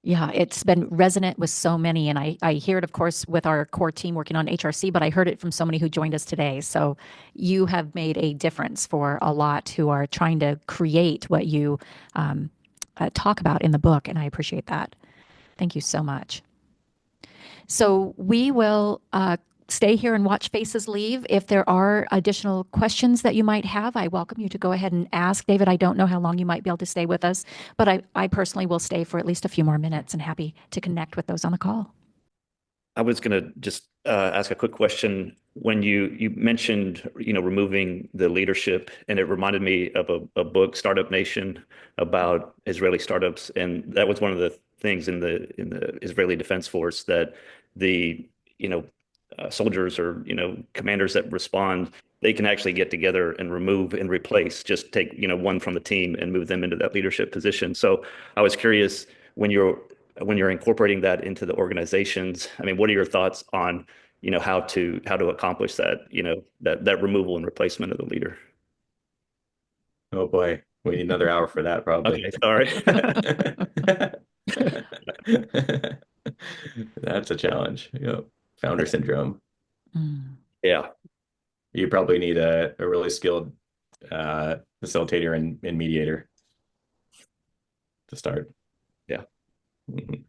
Yeah, it's been resonant with so many. And I hear it, of course, with our core team working on HRC, but I heard it from so many who joined us today. So you have made a difference for a lot who are trying to create what you talk about in the book. And I appreciate that. Thank you so much. So we will stay here and watch faces leave. If there are additional questions that you might have, I welcome you to go ahead and ask. David, I don't know how long you might be able to stay with us, but I personally will stay for at least a few more minutes and happy to connect with those on the call. I was going to just ask a quick question. When you mentioned, removing the leadership, and it reminded me of a book, Startup Nation, about Israeli startups, and that was one of the things in the Israeli Defense Force, that the soldiers or commanders that respond, they can actually get together and remove and replace, just take one from the team and move them into that leadership position. So I was curious, when you're incorporating that into the organizations, I mean, what are your thoughts on how to accomplish that, that removal and replacement of the leader? Oh boy, we need another hour for that, probably. Okay, sorry. That's a challenge. Founder syndrome. Mm. Yeah. You probably need a really skilled facilitator and mediator to start. Yeah. Mhm.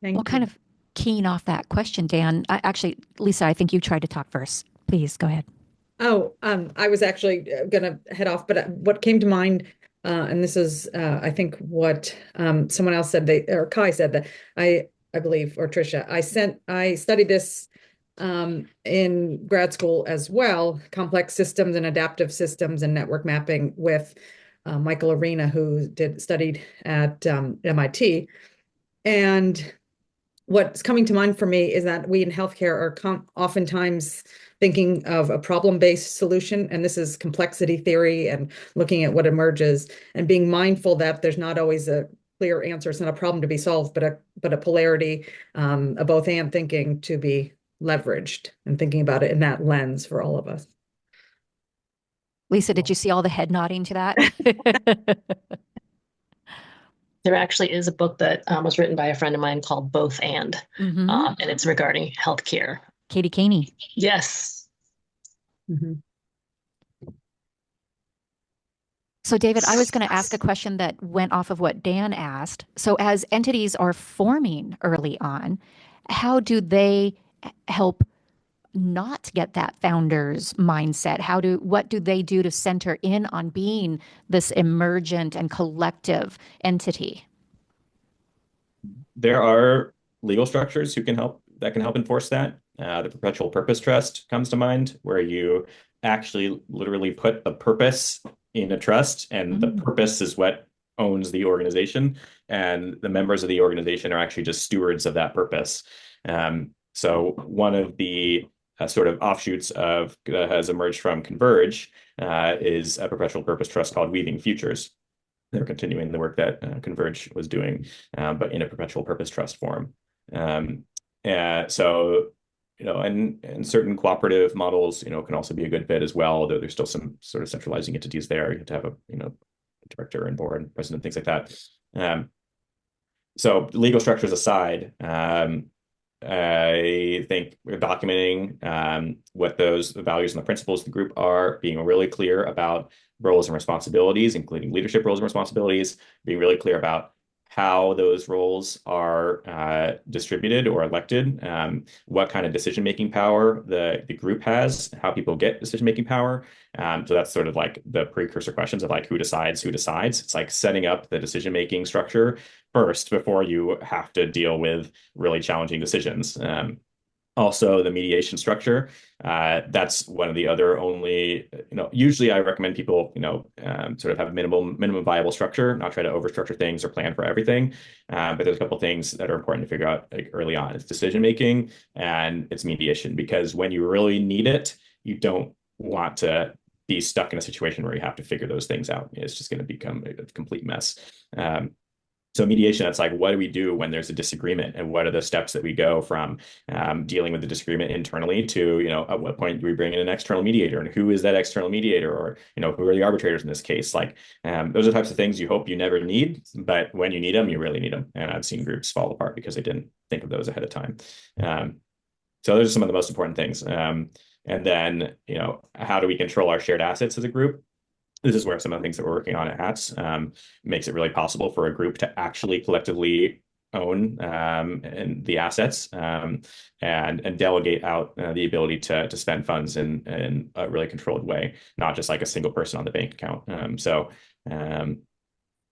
Well, kind of keying off that question, Dan, actually, Lisa, I think you tried to talk first. Please go ahead. Oh, I was actually going to head off, but what came to mind, and this is, I think, what someone else said, or Kai said, that I believe, or Trisha, I studied this in grad school as well, complex systems and adaptive systems and network mapping, with Michael Arena, who studied at MIT. And what's coming to mind for me is that we in healthcare are oftentimes thinking of a problem-based solution, and this is complexity theory and looking at what emerges and being mindful that there's not always a clear answer. It's not a problem to be solved, but a polarity, a both and thinking to be leveraged, and thinking about it in that lens for all of us. Lisa, did you see all the head nodding to that? There actually is a book that was written by a friend of mine called Both and it's regarding healthcare. Katie Caney. Yes. Mm-hmm. So, David, I was going to ask a question that went off of what Dan asked. So, as entities are forming early on, how do they help not get that founder's mindset? What do they do to center in on being this emergent and collective entity? There are legal structures that can help enforce that. The Perpetual Purpose Trust comes to mind, where you actually literally put a purpose in a trust, and the purpose is what owns the organization, and the members of the organization are actually just stewards of that purpose. So one of the sort of offshoots that has emerged from Converge is a Perpetual Purpose Trust called Weaving Futures. They're continuing the work that Converge was doing, but in a Perpetual Purpose Trust form. So, and certain cooperative models, can also be a good fit as well, although there's still some sort of centralizing entities there. You have to have a, director and board and president, things like that. So legal structures aside, I think we're documenting what the values and the principles of the group are, being really clear about roles and responsibilities, including leadership roles and responsibilities, being really clear about how those roles are distributed or elected, what kind of decision-making power the group has, how people get decision-making power. So that's sort of like the precursor questions of like who decides. It's like setting up the decision-making structure first before you have to deal with really challenging decisions. Also, the mediation structure, that's one of the other only, usually I recommend people, sort of have a minimum viable structure, not try to overstructure things or plan for everything. But there's a couple of things that are important to figure out early on. It's decision-making and it's mediation, because when you really need it, you don't want to be stuck in a situation where you have to figure those things out. It's just going to become a complete mess. So mediation, that's like, what do we do when there's a disagreement, and what are the steps that we go from dealing with the disagreement internally to, at what point do we bring in an external mediator, and who is that external mediator, or, who are the arbitrators in this case? Like, those are the types of things you hope you never need, but when you need them, you really need them. And I've seen groups fall apart because they didn't think of those ahead of time. So those are some of the most important things. And then, how do we control our shared assets as a group? This is where some of the things that we're working on at HATS makes it really possible for a group to actually collectively own and the assets and delegate out the ability to spend funds in a really controlled way, not just like a single person on the bank account.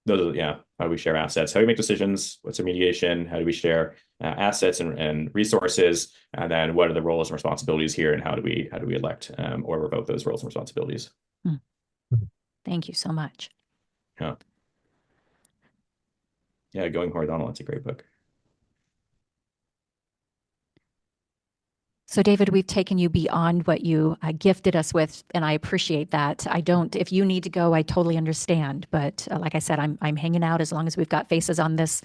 Those are, how do we share assets? How do we make decisions? What's a mediation? How do we share assets and resources? And then what are the roles and responsibilities here? And how do we elect or revoke those roles and responsibilities? Thank you so much. Yeah. Yeah, Going Horizontal, it's a great book. So David, we've taken you beyond what you gifted us with, and I appreciate that. If you need to go, I totally understand. But like I said, I'm hanging out as long as we've got faces on this,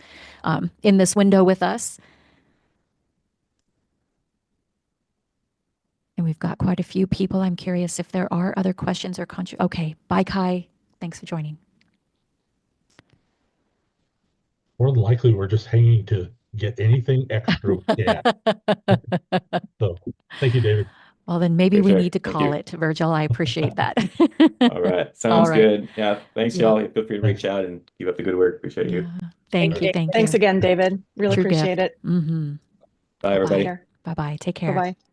in this window with us. And we've got quite a few people. I'm curious if there are other questions or okay, bye Kai. Thanks for joining. More than likely, we're just hanging to get anything extra. Yeah. So thank you, David. Well, then maybe For we sure. need to Thank call you. it, Virgil. I appreciate that. All right. Sounds right. good. Yeah. Thanks, Yeah. y'all. Feel free to reach out and keep up the good work. Appreciate you. Yeah. Thank you. Thank you. Thanks again, David. Really True appreciate gift. it. Mm-hmm. Bye, everybody. Bye-bye. Take care. Bye-bye.